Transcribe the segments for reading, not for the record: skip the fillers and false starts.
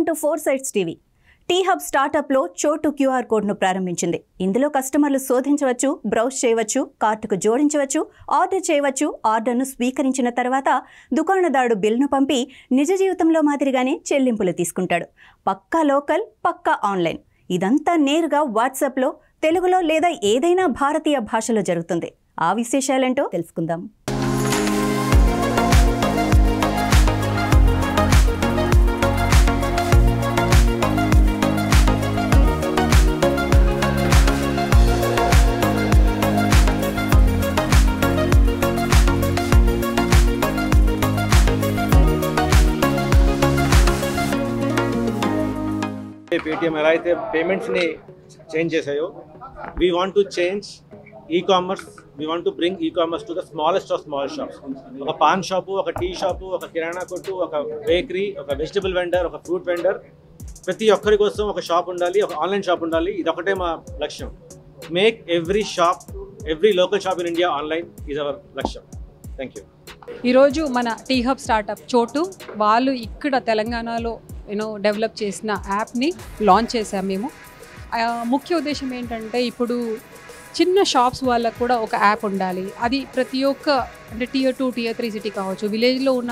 Welcome to 4 Sides TV. T Hub స్టార్టప్లో Chotu QR కోడ్ను ప్రారంభించింది. ఇందులో కస్టమర్లు శోధించవచ్చు, బ్రౌజ్ చేయవచ్చు, కార్టుకు జోడించవచ్చు, ఆర్డర్ చేయవచ్చు. ఆర్డర్ను స్వీకరించిన తర్వాత దుకాణదారుడు బిల్ను పంపి నిజ జీవితంలో మాదిరిగానే చెల్లింపులు తీసుకుంటాడు. పక్కా లోకల్, పక్కా ఆన్లైన్. ఇదంతా నేరుగా వాట్సాప్లో, తెలుగులో లేదా ఏదైనా భారతీయ భాషలో జరుగుతుంది. ఆ విశేషాలేంటో తెలుసుకుందాం. పేటిఎం ఎలా అయితే పేమెంట్స్ని చేంజ్ చేసాయో, we want to change e-commerce. We want to bring e-commerce to the smallest of small shops. ఒక పాన్ షాపు, ఒక టీ షాపు, ఒక కిరాణా కొట్టు, ఒక బేకరీ, ఒక వెజిటబుల్ వెండర్, ఒక ఫ్రూట్ వెండర్, ప్రతి ఒక్కరి కోసం ఒక షాప్ ఉండాలి, ఒక ఆన్లైన్ షాప్ ఉండాలి. ఇదొకటే మా లక్ష్యం. Make every shop, every local shop in India online is our లక్ష్యం. Thank you. ఈరోజు మన టీ హబ్ స్టార్టప్ చోటు వాళ్ళు ఇక్కడ తెలంగాణలో డెవలప్ చేసిన యాప్ని లాంచ్ చేసాము మేము. ముఖ్య ఉద్దేశం ఏంటంటే, ఇప్పుడు చిన్న షాప్స్ వాళ్ళకు కూడా ఒక యాప్ ఉండాలి. అది ప్రతి ఒక్క అంటే Tier 2, Tier 3 సిటీ కావచ్చు, విలేజ్లో ఉన్న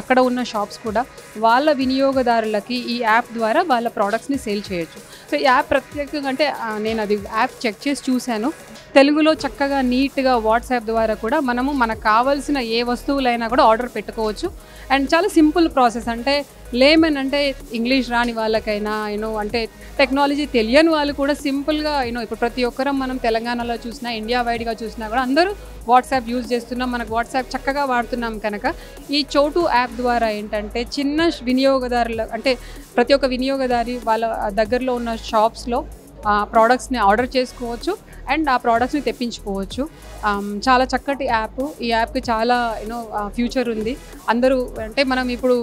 అక్కడ ఉన్న షాప్స్ కూడా వాళ్ళ వినియోగదారులకి ఈ యాప్ ద్వారా వాళ్ళ ప్రోడక్ట్స్ని సేల్ చేయొచ్చు. సో ఈ యాప్ ప్రత్యేకంగా అంటే నేను అది యాప్ చెక్ చేసి చూశాను. తెలుగులో చక్కగా నీట్గా వాట్సాప్ ద్వారా కూడా మనకు కావాల్సిన ఏ వస్తువులైనా కూడా ఆర్డర్ పెట్టుకోవచ్చు. అండ్ చాలా సింపుల్ ప్రాసెస్. అంటే లేమన్ అంటే ఇంగ్లీష్ రాని వాళ్ళకైనా అంటే టెక్నాలజీ తెలియని వాళ్ళు కూడా సింపుల్గా ఇప్పుడు ప్రతి ఒక్కరం మనం తెలంగాణలో చూసినా, ఇండియా వైడ్గా చూసినా కూడా అందరూ వాట్సాప్ యూజ్ చేస్తున్నాం. మనకు వాట్సాప్ చక్కగా వాడుతున్నాం కనుక ఈ చోటు యాప్ ద్వారా ఏంటంటే చిన్న వినియోగదారులు అంటే ప్రతి ఒక్క వినియోగదారి వాళ్ళ దగ్గరలో ఉన్న షాప్స్లో ప్రోడక్ట్స్ని ఆర్డర్ చేసుకోవచ్చు అండ్ ఆ ప్రోడక్ట్స్ని తెప్పించుకోవచ్చు. చాలా చక్కటి యాప్. ఈ యాప్కి చాలా ఫ్యూచర్ ఉంది. అందరూ అంటే మనం ఇప్పుడు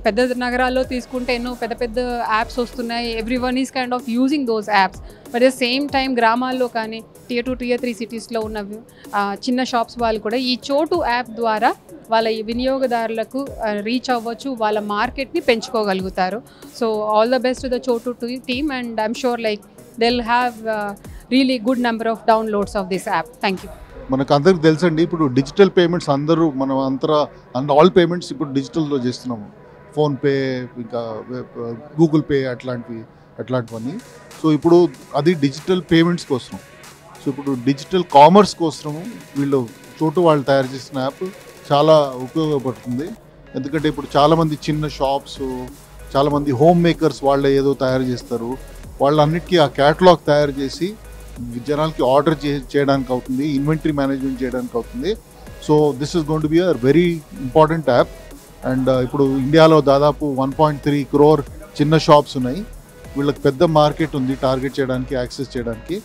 పెద్ద నగరాల్లో తీసుకుంటే ఎన్నో పెద్ద పెద్ద యాప్స్ వస్తున్నాయి. Everyone is kind of using those apps. But the same time గ్రామాల్లో కానీ Tier 2, Tier 3 సిటీస్లో ఉన్న చిన్న షాప్స్ వాళ్ళు కూడా ఈ చోటు యాప్ ద్వారా వాళ్ళ వినియోగదారులకు రీచ్ అవ్వచ్చు, వాళ్ళ మార్కెట్ని పెంచుకోగలుగుతారు. So all the best to the Chotu team and I'm sure like they'll have really good number of downloads of this app. Thank you. మనకు అందరికి తెలుసండి, ఇప్పుడు డిజిటల్ పేమెంట్స్ అందరూ మనం ఆల్ పేమెంట్స్ ఇప్పుడు డిజిటల్లో చేస్తున్నాము. ఫోన్పే, ఇంకా గూగుల్ పే అట్లాంటివన్నీ. సో ఇప్పుడు అది డిజిటల్ పేమెంట్స్ కోసం. సో ఇప్పుడు డిజిటల్ కామర్స్ కోసము వీళ్ళు చోటు వాళ్ళు తయారు చేసిన యాప్ చాలా ఉపయోగపడుతుంది. ఎందుకంటే ఇప్పుడు చాలామంది చిన్న షాప్స్, చాలామంది హోమ్ మేకర్స్ వాళ్ళే ఏదో తయారు చేస్తారు. వాళ్ళన్నిటికీ ఆ క్యాటలాగ్ తయారు చేసి జనాలకి ఆర్డర్ చేయడానికి అవుతుంది, ఇన్వెంటరీ మేనేజ్మెంట్ చేయడానికి అవుతుంది. So this is going to be a very important app. And ఇప్పుడు ఇండియాలో దాదాపు 1.3 crore చిన్న షాప్స్ ఉన్నాయి. వీళ్ళకి పెద్ద మార్కెట్ ఉంది టార్గెట్ చేయడానికి, యాక్సెస్ చేయడానికి.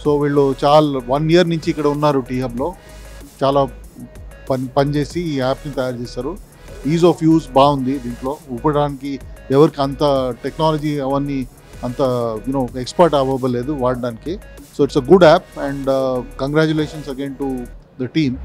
సో వీళ్ళు చాలా 1 year నుంచి ఇక్కడ ఉన్నారు. టీ హబ్లో చాలా పనిచేసి ఈ యాప్ని తయారు చేస్తారు. ఈజ్ ఆఫ్ యూజ్ బాగుంది. దీంట్లో ఉపయోగించడానికి ఎవరికి అంత టెక్నాలజీ అవన్నీ అంత ఎక్స్పర్ట్ అవ్వలేదు వాడడానికి. So it's a good app and congratulations again to the team.